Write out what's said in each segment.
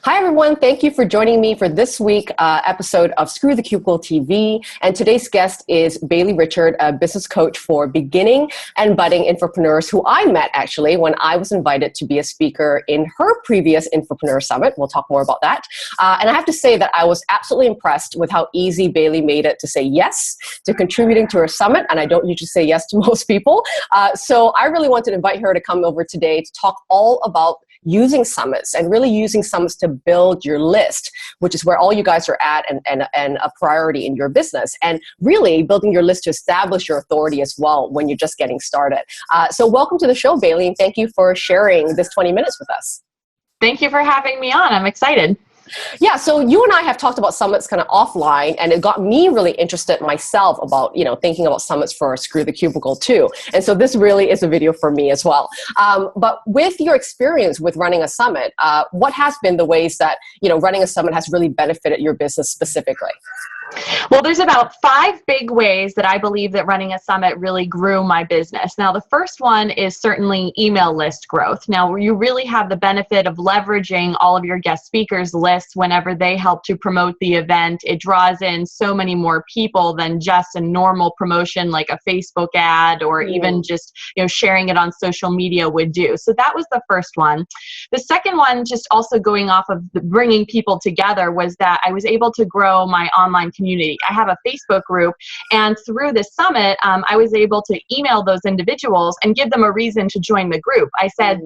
Hi, everyone. Thank you for joining me for this week episode of Screw the Cubicle TV. And today's guest is Bailey Richard, a business coach for beginning and budding infopreneurs who I met actually when I was invited to be a speaker in her previous Infopreneur Summit. We'll talk more about that. And I have to say that I was absolutely impressed with how easy Bailey made it to say yes to contributing to her summit. And I don't usually say yes to most people. So I really wanted to invite her to come over today to talk all about using summits and really using summits to build your list, which is where all you guys are at and a priority in your business, and really building your list to establish your authority as well when you're just getting started. So welcome to the show, Bailey, and thank you for sharing this 20 minutes with us. Thank you for having me on. I'm excited. Yeah, so you and I have talked about summits kind of offline, and it got me really interested myself about, thinking about summits for Screw the Cubicle too. And so this really is a video for me as well. But with your experience with running a summit, what has been the ways that, running a summit has really benefited your business specifically? Well, there's about 5 big ways that I believe that running a summit really grew my business. Now, the first one is certainly email list growth. Now, you really have the benefit of leveraging all of your guest speakers lists whenever they help to promote the event. It draws in so many more people than just a normal promotion like a Facebook ad or even just, sharing it on social media would do. So that was the first one. The second one, just also going off of bringing people together, was that I was able to grow my online community. I have a Facebook group, and through this summit, I was able to email those individuals and give them a reason to join the group. I said,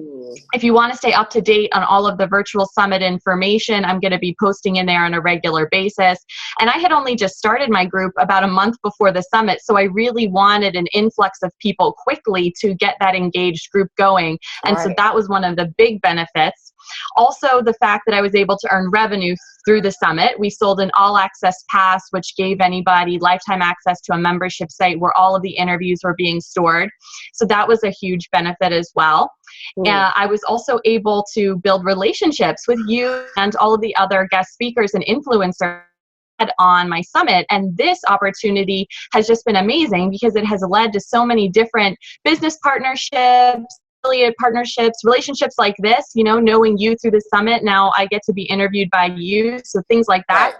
if you want to stay up to date on all of the virtual summit information, I'm going to be posting in there on a regular basis. And I had only just started my group about a month before the summit, so I really wanted an influx of people quickly to get that engaged group going. And so that was one of the big benefits. Also, the fact that I was able to earn revenue through the summit. We sold an all-access pass, which gave anybody lifetime access to a membership site where all of the interviews were being stored. So that was a huge benefit as well. I was also able to build relationships with you and all of the other guest speakers and influencers on my summit. And this opportunity has just been amazing because it has led to so many different business partnerships, affiliate partnerships, relationships like this, knowing you through the summit. Now I get to be interviewed by you. So things like that.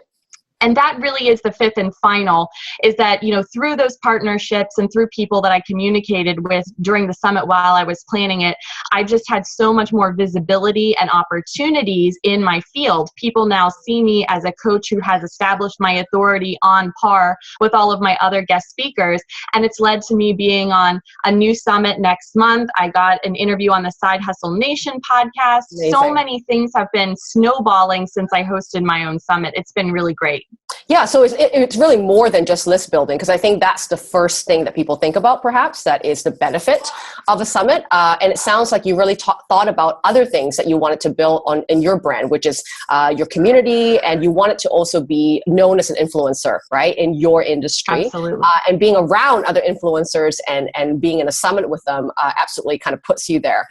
And that really is the fifth and final, is that, through those partnerships and through people that I communicated with during the summit while I was planning it, I just had so much more visibility and opportunities in my field. People now see me as a coach who has established my authority on par with all of my other guest speakers. And it's led to me being on a new summit next month. I got an interview on the Side Hustle Nation podcast. Amazing. So many things have been snowballing since I hosted my own summit. It's been really great. Yeah, so it's really more than just list building, because I think that's the first thing that people think about, perhaps, that is the benefit of a summit. And it sounds like you really thought about other things that you wanted to build on in your brand, which is your community, and you want it to also be known as an influencer, right, in your industry. Absolutely. And being around other influencers and being in a summit with them absolutely kind of puts you there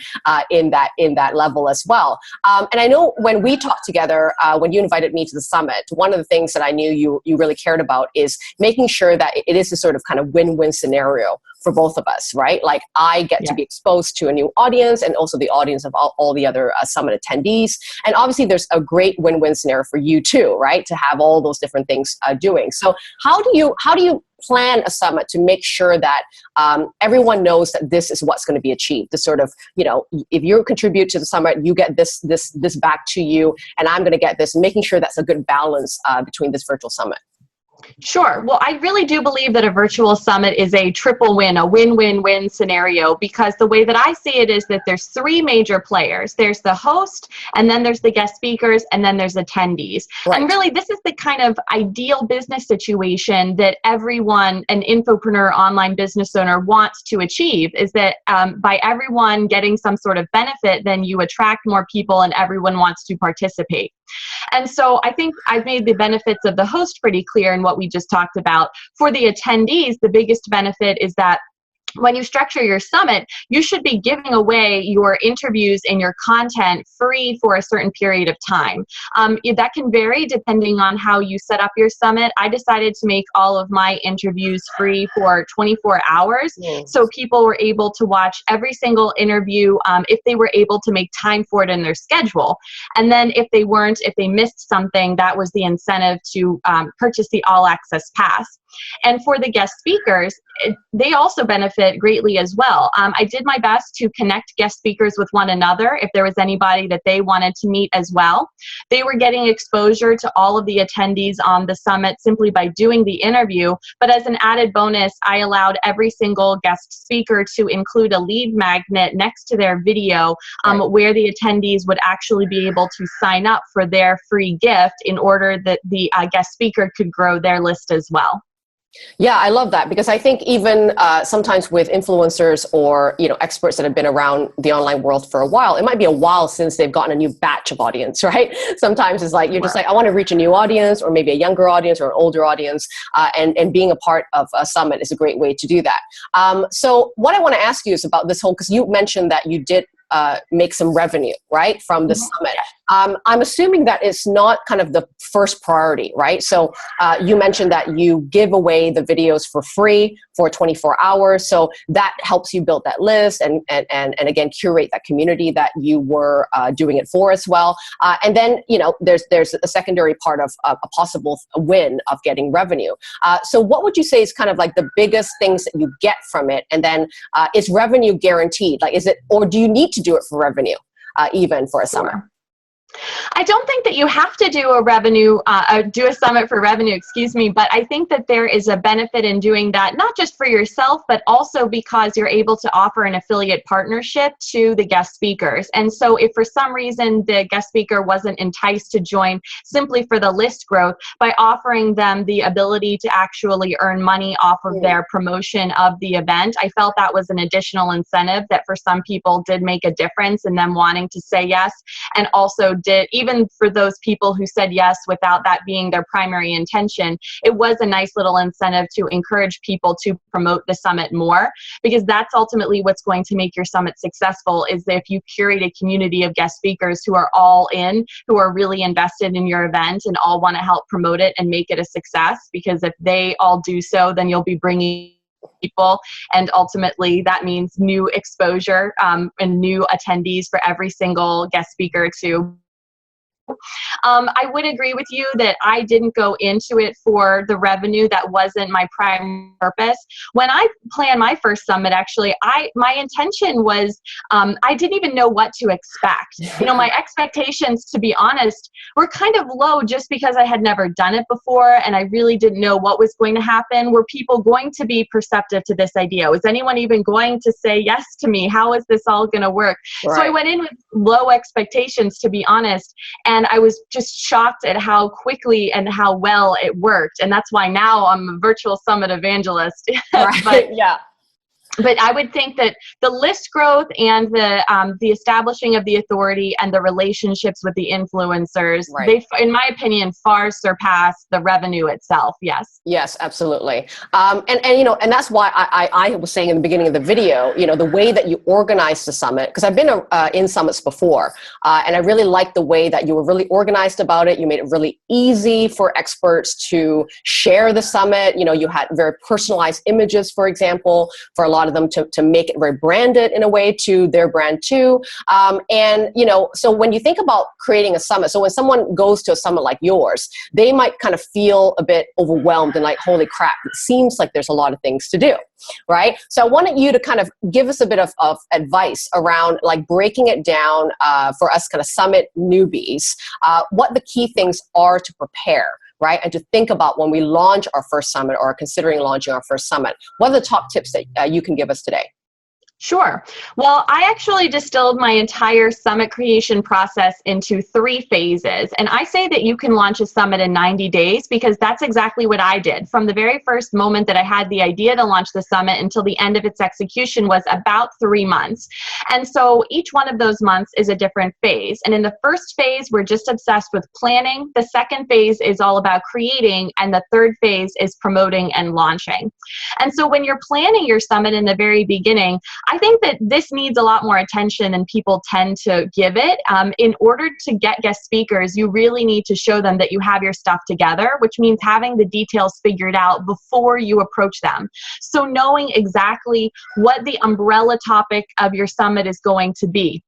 in that level as well. And I know when we talked together, when you invited me to the summit, one of the things that I knew you really cared about is making sure that it is a sort of kind of win-win scenario for both of us, right? Like I get to be exposed to a new audience and also the audience of all the other summit attendees. And obviously there's a great win-win scenario for you too, right? To have all those different things doing. So how do you plan a summit to make sure that everyone knows that this is what's going to be achieved? The sort of, if you contribute to the summit, you get this back to you, and I'm going to get this, making sure that's a good balance between this virtual summit. Sure. Well, I really do believe that a virtual summit is a triple win, a win-win-win scenario, because the way that I see it is that there's 3 major players. There's the host, and then there's the guest speakers, and then there's attendees. Right. And really, this is the kind of ideal business situation that everyone, an infopreneur, online business owner, wants to achieve, is that by everyone getting some sort of benefit, then you attract more people and everyone wants to participate. And so I think I've made the benefits of the host pretty clear in what we just talked about. For the attendees, the biggest benefit is that when you structure your summit, you should be giving away your interviews and your content free for a certain period of time. That can vary depending on how you set up your summit. I decided to make all of my interviews free for 24 hours. Mm. So people were able to watch every single interview if they were able to make time for it in their schedule. And then if they weren't, if they missed something, that was the incentive to purchase the all access pass. And for the guest speakers, they also benefit greatly as well. I did my best to connect guest speakers with one another if there was anybody that they wanted to meet as well. They were getting exposure to all of the attendees on the summit simply by doing the interview, but as an added bonus, I allowed every single guest speaker to include a lead magnet next to their video where the attendees would actually be able to sign up for their free gift in order that the guest speaker could grow their list as well. Yeah, I love that, because I think even sometimes with influencers or experts that have been around the online world for a while, it might be a while since they've gotten a new batch of audience, right? Sometimes it's like you're just like, I want to reach a new audience, or maybe a younger audience or an older audience, and being a part of a summit is a great way to do that. So what I want to ask you is about this whole, because you mentioned that you did make some revenue, right, from the summit. I'm assuming that it's not kind of the first priority, right? So you mentioned that you give away the videos for free for 24 hours. So that helps you build that list and again, curate that community that you were doing it for as well. And then, there's a secondary part of a possible win of getting revenue. So what would you say is kind of like the biggest things that you get from it? And then is revenue guaranteed? Like, is it, or do you need to do it for revenue, even for a summer? I don't think that you have to do a summit for revenue, excuse me, but I think that there is a benefit in doing that, not just for yourself, but also because you're able to offer an affiliate partnership to the guest speakers. And so if for some reason the guest speaker wasn't enticed to join simply for the list growth, by offering them the ability to actually earn money off of their promotion of the event, I felt that was an additional incentive that for some people did make a difference in them wanting to say yes, and also did, even for those people who said yes without that being their primary intention, it was a nice little incentive to encourage people to promote the summit more, because that's ultimately what's going to make your summit successful, is if you curate a community of guest speakers who are all in, who are really invested in your event and all want to help promote it and make it a success. Because if they all do so, then you'll be bringing people, and ultimately that means new exposure and new attendees for every single guest speaker to. I would agree with you that I didn't go into it for the revenue. That wasn't my prime purpose. When I planned my first summit, actually, my intention was, I didn't even know what to expect. My expectations, to be honest, were kind of low just because I had never done it before and I really didn't know what was going to happen. Were people going to be perceptive to this idea? Was anyone even going to say yes to me? How is this all going to work? Right. So I went in with low expectations, to be honest. And I was just shocked at how quickly and how well it worked. And that's why now I'm a virtual summit evangelist. Right. Yeah. But I would think that the list growth and the establishing of the authority and the relationships with the influencers, they, in my opinion, far surpass the revenue itself. Yes. Yes, absolutely. And that's why I was saying in the beginning of the video, the way that you organize the summit, because I've been in summits before, and I really liked the way that you were really organized about it. You made it really easy for experts to share the summit. You had very personalized images, for example, for a lot of them to make it very branded in a way to their brand too. So when you think about creating a summit, so when someone goes to a summit like yours, they might kind of feel a bit overwhelmed and like, holy crap, it seems like there's a lot of things to do, right? So I wanted you to kind of give us a bit of advice around like breaking it down for us kind of summit newbies, what the key things are to prepare, right? And to think about when we launch our first summit or are considering launching our first summit. What are the top tips that you can give us today? Sure. Well, I actually distilled my entire summit creation process into 3 phases. And I say that you can launch a summit in 90 days because that's exactly what I did. From the very first moment that I had the idea to launch the summit until the end of its execution was about 3 months. And so each one of those months is a different phase. And in the first phase, we're just obsessed with planning. The second phase is all about creating. And the third phase is promoting and launching. And so when you're planning your summit in the very beginning, I think that this needs a lot more attention than people tend to give it. In order to get guest speakers, you really need to show them that you have your stuff together, which means having the details figured out before you approach them. So knowing exactly what the umbrella topic of your summit is going to be.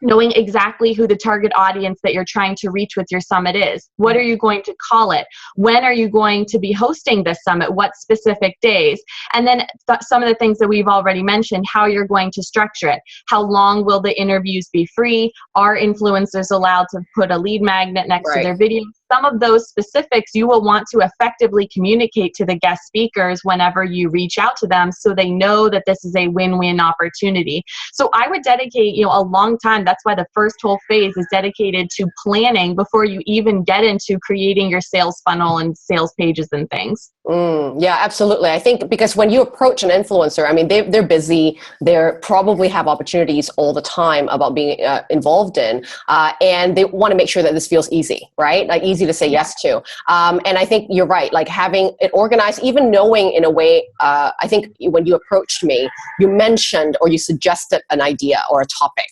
Knowing exactly who the target audience that you're trying to reach with your summit is. What are you going to call it? When are you going to be hosting this summit? What specific days? And then some of the things that we've already mentioned, how you're going to structure it. How long will the interviews be free? Are influencers allowed to put a lead magnet next to their video? Some of those specifics you will want to effectively communicate to the guest speakers whenever you reach out to them so they know that this is a win-win opportunity. So I would dedicate, a long time. That's why the first whole phase is dedicated to planning before you even get into creating your sales funnel and sales pages and things. Yeah, absolutely. I think because when you approach an influencer, I mean, they're busy. They probably have opportunities all the time about being involved in, and they want to make sure that this feels easy, right? Like easy to say yes to. And I think you're right. Like having it organized, even knowing in a way, I think when you approached me, you mentioned or you suggested an idea or a topic.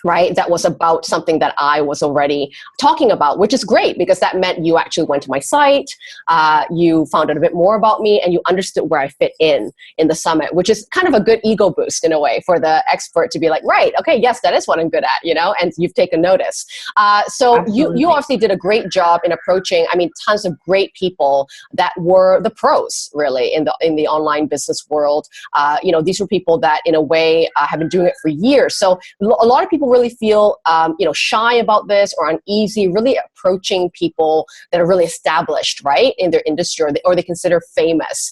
Right? That was about something that I was already talking about, which is great because that meant you actually went to my site, you found out a bit more about me, and you understood where I fit in the summit, which is kind of a good ego boost in a way for the expert to be like, right, okay, yes, that is what I'm good at, and you've taken notice. So you obviously did a great job in approaching, I mean, tons of great people that were the pros really in the online business world. These were people that in a way have been doing it for years. So a lot of people really feel shy about this or uneasy really approaching people that are really established, right, in their industry, or they consider famous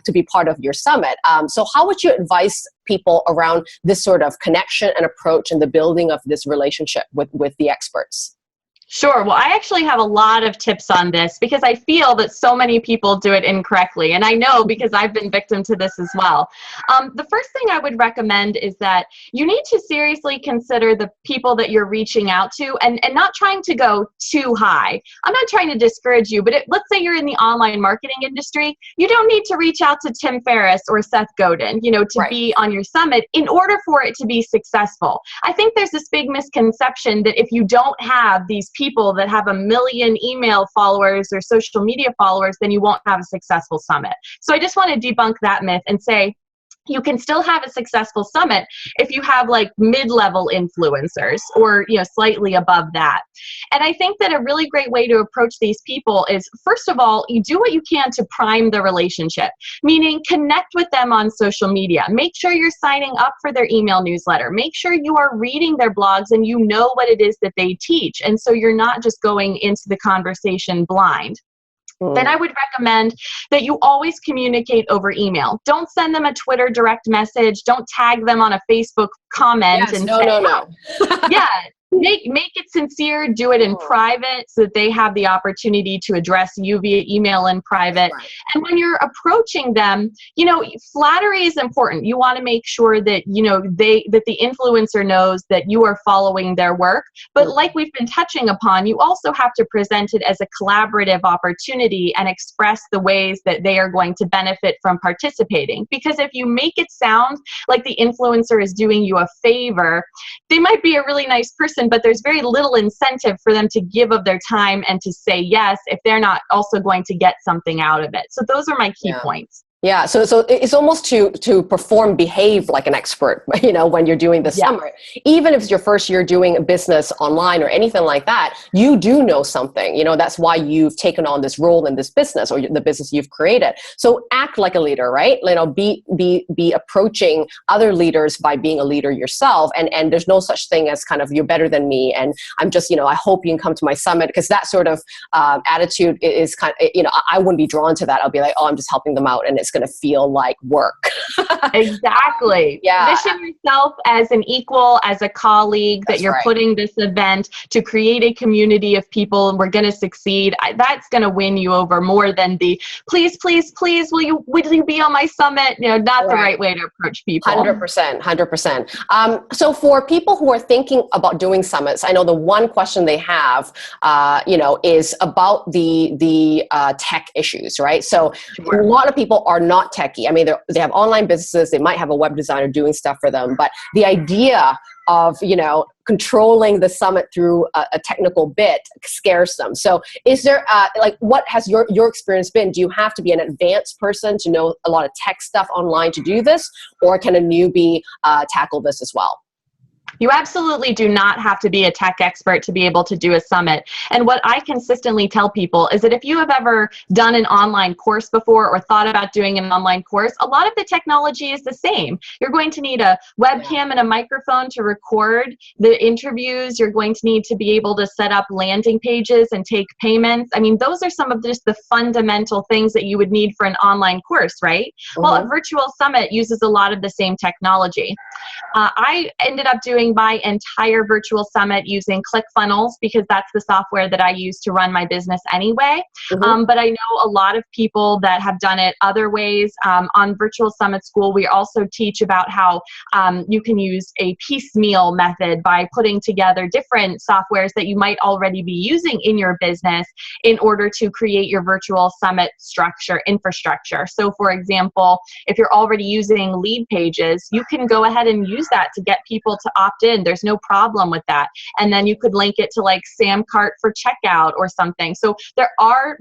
to be part of your summit. So how would you advise people around this sort of connection and approach and the building of this relationship with the experts? Sure. Well, I actually have a lot of tips on this because I feel that so many people do it incorrectly. And I know because I've been victim to this as well. The first thing I would recommend is that you need to seriously consider the people that you're reaching out to and not trying to go too high. I'm not trying to discourage you, but let's say you're in the online marketing industry. You don't need to reach out to Tim Ferriss or Seth Godin, to be on your summit in order for it to be successful. I think there's this big misconception that if you don't have these people that have 1 million email followers or social media followers, then you won't have a successful summit. So I just want to debunk that myth and say, you can still have a successful summit if you have like mid-level influencers or slightly above that. And I think that a really great way to approach these people is, first of all, you do what you can to prime the relationship, meaning connect with them on social media. Make sure you're signing up for their email newsletter. Make sure you are reading their blogs and you know what it is that they teach. And so you're not just going into the conversation blind. Then I would recommend that you always communicate over email. Don't send them a Twitter direct message. Don't tag them on a Facebook comment. Yes, no. Yeah. Make it sincere, do it in private so that they have the opportunity to address you via email in private. Right. And when you're approaching them, flattery is important. You want to make sure that, that the influencer knows that you are following their work. But like we've been touching upon, you also have to present it as a collaborative opportunity and express the ways that they are going to benefit from participating. Because if you make it sound like the influencer is doing you a favor, they might be a really nice person, but there's very little incentive for them to give of their time and to say yes if they're not also going to get something out of it. So those are my key points. Yeah, so it's almost to behave like an expert, when you're doing the summit. Even if it's your first year doing business online or anything like that, you do know something. That's why you've taken on this role in this business or the business you've created. So act like a leader, right? Be approaching other leaders by being a leader yourself. And there's no such thing as kind of you're better than me. And I'm just, I hope you can come to my summit, because that sort of attitude is kind of, I wouldn't be drawn to that. I'll be like, oh, I'm just helping them out. And it's going to feel like work. Exactly. Yeah. Position yourself as an equal, as a colleague, that you're putting this event to create a community of people and we're going to succeed. That's going to win you over more than the please, please, please, will you be on my summit? Not the right way to approach people. 100%, 100%. So for people who are thinking about doing summits, I know the one question they have, is about the tech issues, right? So a lot of people are not techie. I mean, they have online businesses. They might have a web designer doing stuff for them, but the idea of controlling the summit through a technical bit scares them. So is there what has your experience been? Do you have to be an advanced person to know a lot of tech stuff online to do this, or can a newbie tackle this as well? You absolutely do not have to be a tech expert to be able to do a summit. And what I consistently tell people is that if you have ever done an online course before or thought about doing an online course, a lot of the technology is the same. You're going to need a webcam and a microphone to record the interviews. You're going to need to be able to set up landing pages and take payments. I mean, those are some of just the fundamental things that you would need for an online course, right? Well, a virtual summit uses a lot of the same technology. I ended up doing my entire virtual summit using ClickFunnels because that's the software that I use to run my business anyway. But I know a lot of people that have done it other ways. On Virtual Summit School, we also teach about how you can use a piecemeal method by putting together different softwares that you might already be using in your business in order to create your virtual summit infrastructure. So for example, if you're already using lead pages, you can go ahead and use that to get people to opt in. There's no problem with that. And then you could link it to like Samcart for checkout or something. So there are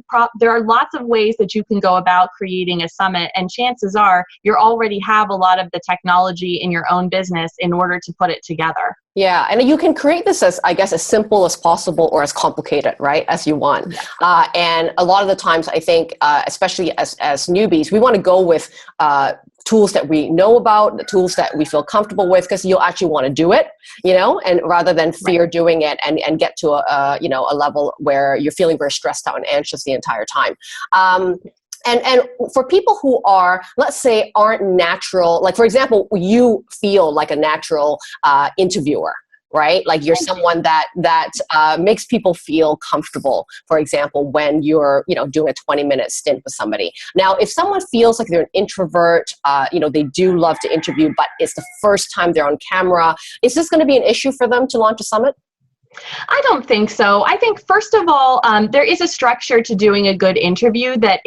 lots of ways that you can go about creating a summit, and chances are you already have a lot of the technology in your own business in order to put it together. Yeah, and you can create this as, I guess, as simple as possible or as complicated, right, as you want. And a lot of the times, I think, especially as newbies, we want to go with tools that we know about, the tools that we feel comfortable with, because you'll actually want to do it, and rather than fear doing it and get to a level where you're feeling very stressed out and anxious the entire time. And for people who are, let's say, aren't natural, like for example, you feel like a natural interviewer, right? Like you're someone that makes people feel comfortable, for example, when you're, doing a 20-minute stint with somebody. Now, if someone feels like they're an introvert, they do love to interview, but it's the first time they're on camera, is this going to be an issue for them to launch a summit? I don't think so. I think, first of all, there is a structure to doing a good interview that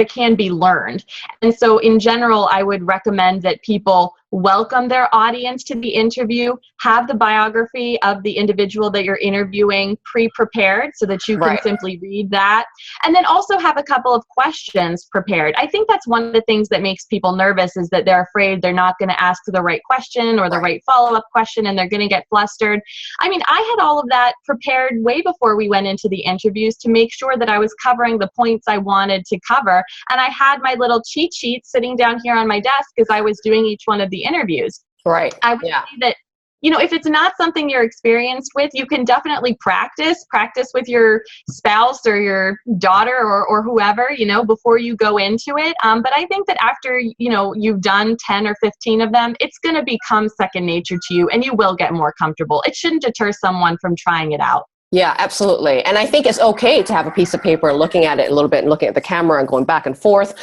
can be learned. And so in general, I would recommend that people welcome their audience to the interview, have the biography of the individual that you're interviewing pre-prepared so that you can simply read that, and then also have a couple of questions prepared. I think that's one of the things that makes people nervous, is that they're afraid they're not going to ask the right question or the right follow-up question, and they're going to get flustered. I mean, I had all of that prepared way before we went into the interviews to make sure that I was covering the points I wanted to cover, and I had my little cheat sheet sitting down here on my desk as I was doing each one of the interviews. Right. I would say that, if it's not something you're experienced with, you can definitely practice with your spouse or your daughter or whoever, before you go into it. But I think that after, you've done 10 or 15 of them, it's going to become second nature to you and you will get more comfortable. It shouldn't deter someone from trying it out. Yeah, absolutely. And I think it's okay to have a piece of paper, looking at it a little bit and looking at the camera and going back and forth,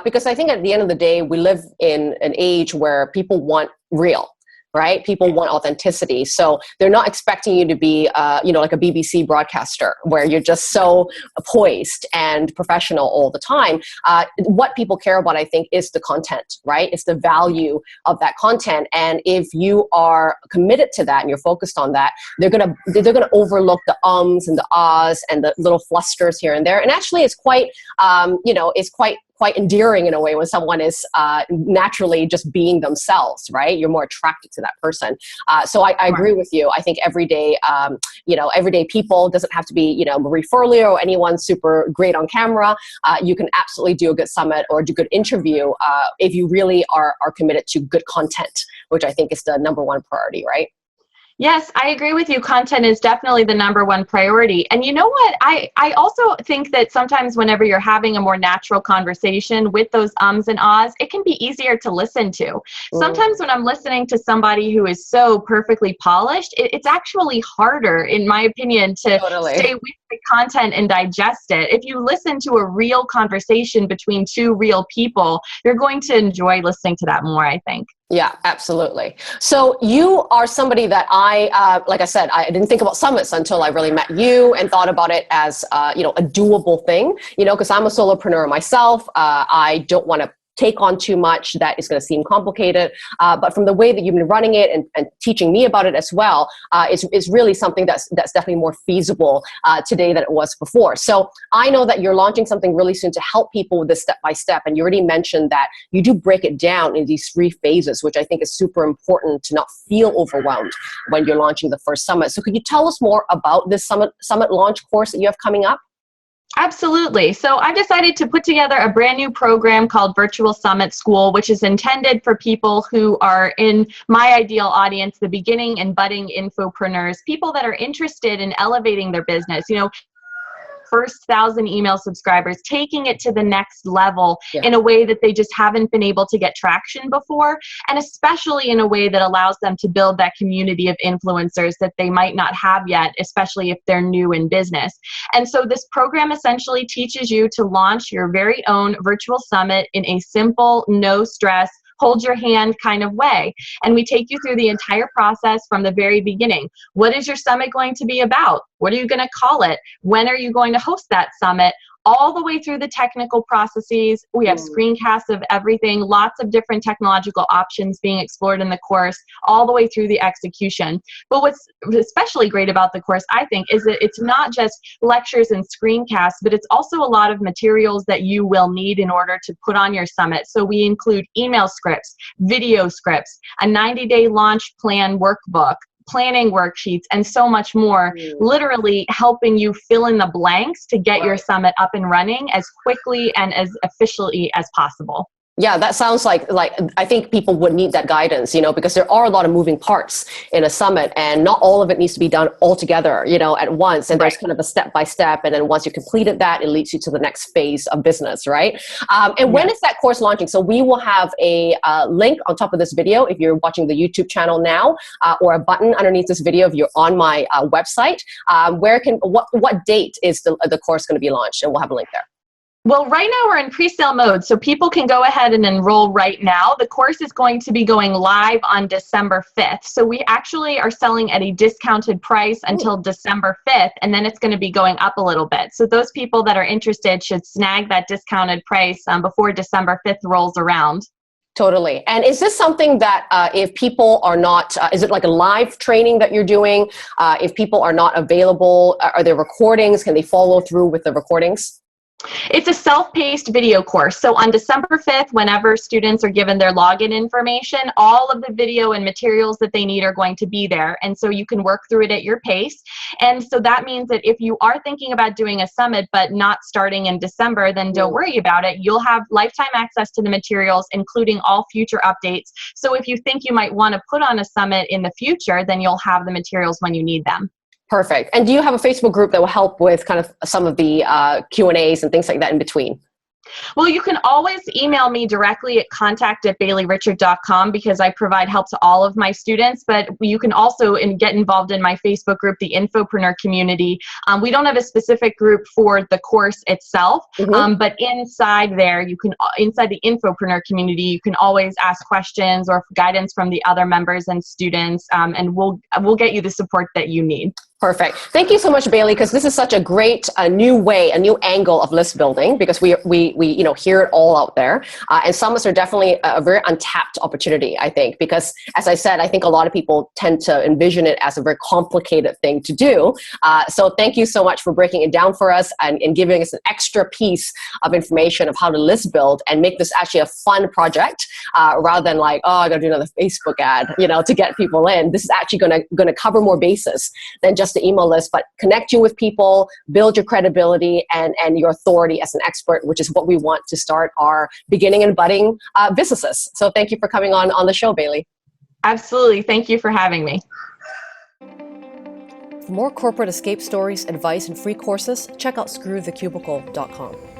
because I think at the end of the day, we live in an age where people want real. Right? People want authenticity. So they're not expecting you to be, like a BBC broadcaster where you're just so poised and professional all the time. What people care about, I think, is the content, right? It's the value of that content. And if you are committed to that and you're focused on that, they're gonna overlook the ums and the ahs and the little flusters here and there. And actually, it's quite, it's quite endearing in a way when someone is naturally just being themselves, right? You're more attracted to that person. So I agree with you. I think everyday people, doesn't have to be, Marie Forleo or anyone super great on camera. You can absolutely do a good summit or do a good interview if you really are committed to good content, which I think is the number one priority, right? Yes, I agree with you. Content is definitely the number one priority. And you know what? I also think that sometimes whenever you're having a more natural conversation with those ums and ahs, it can be easier to listen to. Sometimes when I'm listening to somebody who is so perfectly polished, it's actually harder, in my opinion, to Totally. stay with the content and digest it. If you listen to a real conversation between two real people, you're going to enjoy listening to that more, I think. Yeah, absolutely. So you are somebody that like I said, I didn't think about summits until I really met you and thought about it as, a doable thing, because I'm a solopreneur myself. I don't want to take on too much that is going to seem complicated. But from the way that you've been running it and teaching me about it as well, is really something that's definitely more feasible today than it was before. So I know that you're launching something really soon to help people with this step-by-step. And you already mentioned that you do break it down in these 3 phases, which I think is super important to not feel overwhelmed when you're launching the first summit. So could you tell us more about this summit launch course that you have coming up? Absolutely. So I decided to put together a brand new program called VirtualSummitSchool, which is intended for people who are in my ideal audience, the beginning and budding infopreneurs, people that are interested in elevating their business. First 1,000 email subscribers, taking it to the next level in a way that they just haven't been able to get traction before, and especially in a way that allows them to build that community of influencers that they might not have yet, especially if they're new in business. And so this program essentially teaches you to launch your very own virtual summit in a simple, no stress, hold your hand kind of way. And we take you through the entire process from the very beginning. What is your summit going to be about? What are you going to call it? When are you going to host that summit? All the way through the technical processes. We have screencasts of everything, lots of different technological options being explored in the course, all the way through the execution. But what's especially great about the course, I think, is that it's not just lectures and screencasts, but it's also a lot of materials that you will need in order to put on your summit. So we include email scripts, video scripts, a 90-day launch plan workbook, planning worksheets, and so much more, literally helping you fill in the blanks to get your summit up and running as quickly and as efficiently as possible. Yeah, that sounds like I think people would need that guidance, because there are a lot of moving parts in a summit, and not all of it needs to be done all together, at once. And there's kind of a step-by-step, and then once you completed that, it leads you to the next phase of business, right? And when is that course launching? So we will have a link on top of this video if you're watching the YouTube channel now, or a button underneath this video if you're on my website. What date is the course going to be launched? And we'll have a link there. Well, right now we're in pre-sale mode, so people can go ahead and enroll right now. The course is going to be going live on December 5th. So we actually are selling at a discounted price until December 5th, and then it's going to be going up a little bit. So those people that are interested should snag that discounted price before December 5th rolls around. Totally. And is this something that if people are not, is it like a live training that you're doing? If people are not available, are there recordings? Can they follow through with the recordings? It's a self-paced video course. So on December 5th, whenever students are given their login information, all of the video and materials that they need are going to be there. And so you can work through it at your pace. And so that means that if you are thinking about doing a summit, but not starting in December, then don't worry about it. You'll have lifetime access to the materials, including all future updates. So if you think you might want to put on a summit in the future, then you'll have the materials when you need them. Perfect. And do you have a Facebook group that will help with kind of some of the Q&As and things like that in between? Well, you can always email me directly at contact@baileyrichard.com because I provide help to all of my students, but you can also get involved in my Facebook group, the Infopreneur Community. We don't have a specific group for the course itself, but inside there, inside the Infopreneur Community, you can always ask questions or guidance from the other members and students, and we'll get you the support that you need. Perfect. Thank you so much, Bailey, because this is such a great new way, a new angle of list building, because we hear it all out there. And summits are definitely a very untapped opportunity, I think, because as I said, I think a lot of people tend to envision it as a very complicated thing to do. So thank you so much for breaking it down for us and giving us an extra piece of information of how to list build and make this actually a fun project rather than like, oh, I got to do another Facebook ad, to get people in. This is actually going to cover more bases than just the email list, but connect you with people, build your credibility and your authority as an expert, which is what we want to start our beginning and budding businesses. So thank you for coming on the show, Bailey. Absolutely. Thank you for having me. For more corporate escape stories, advice, and free courses, check out screwthecubicle.com.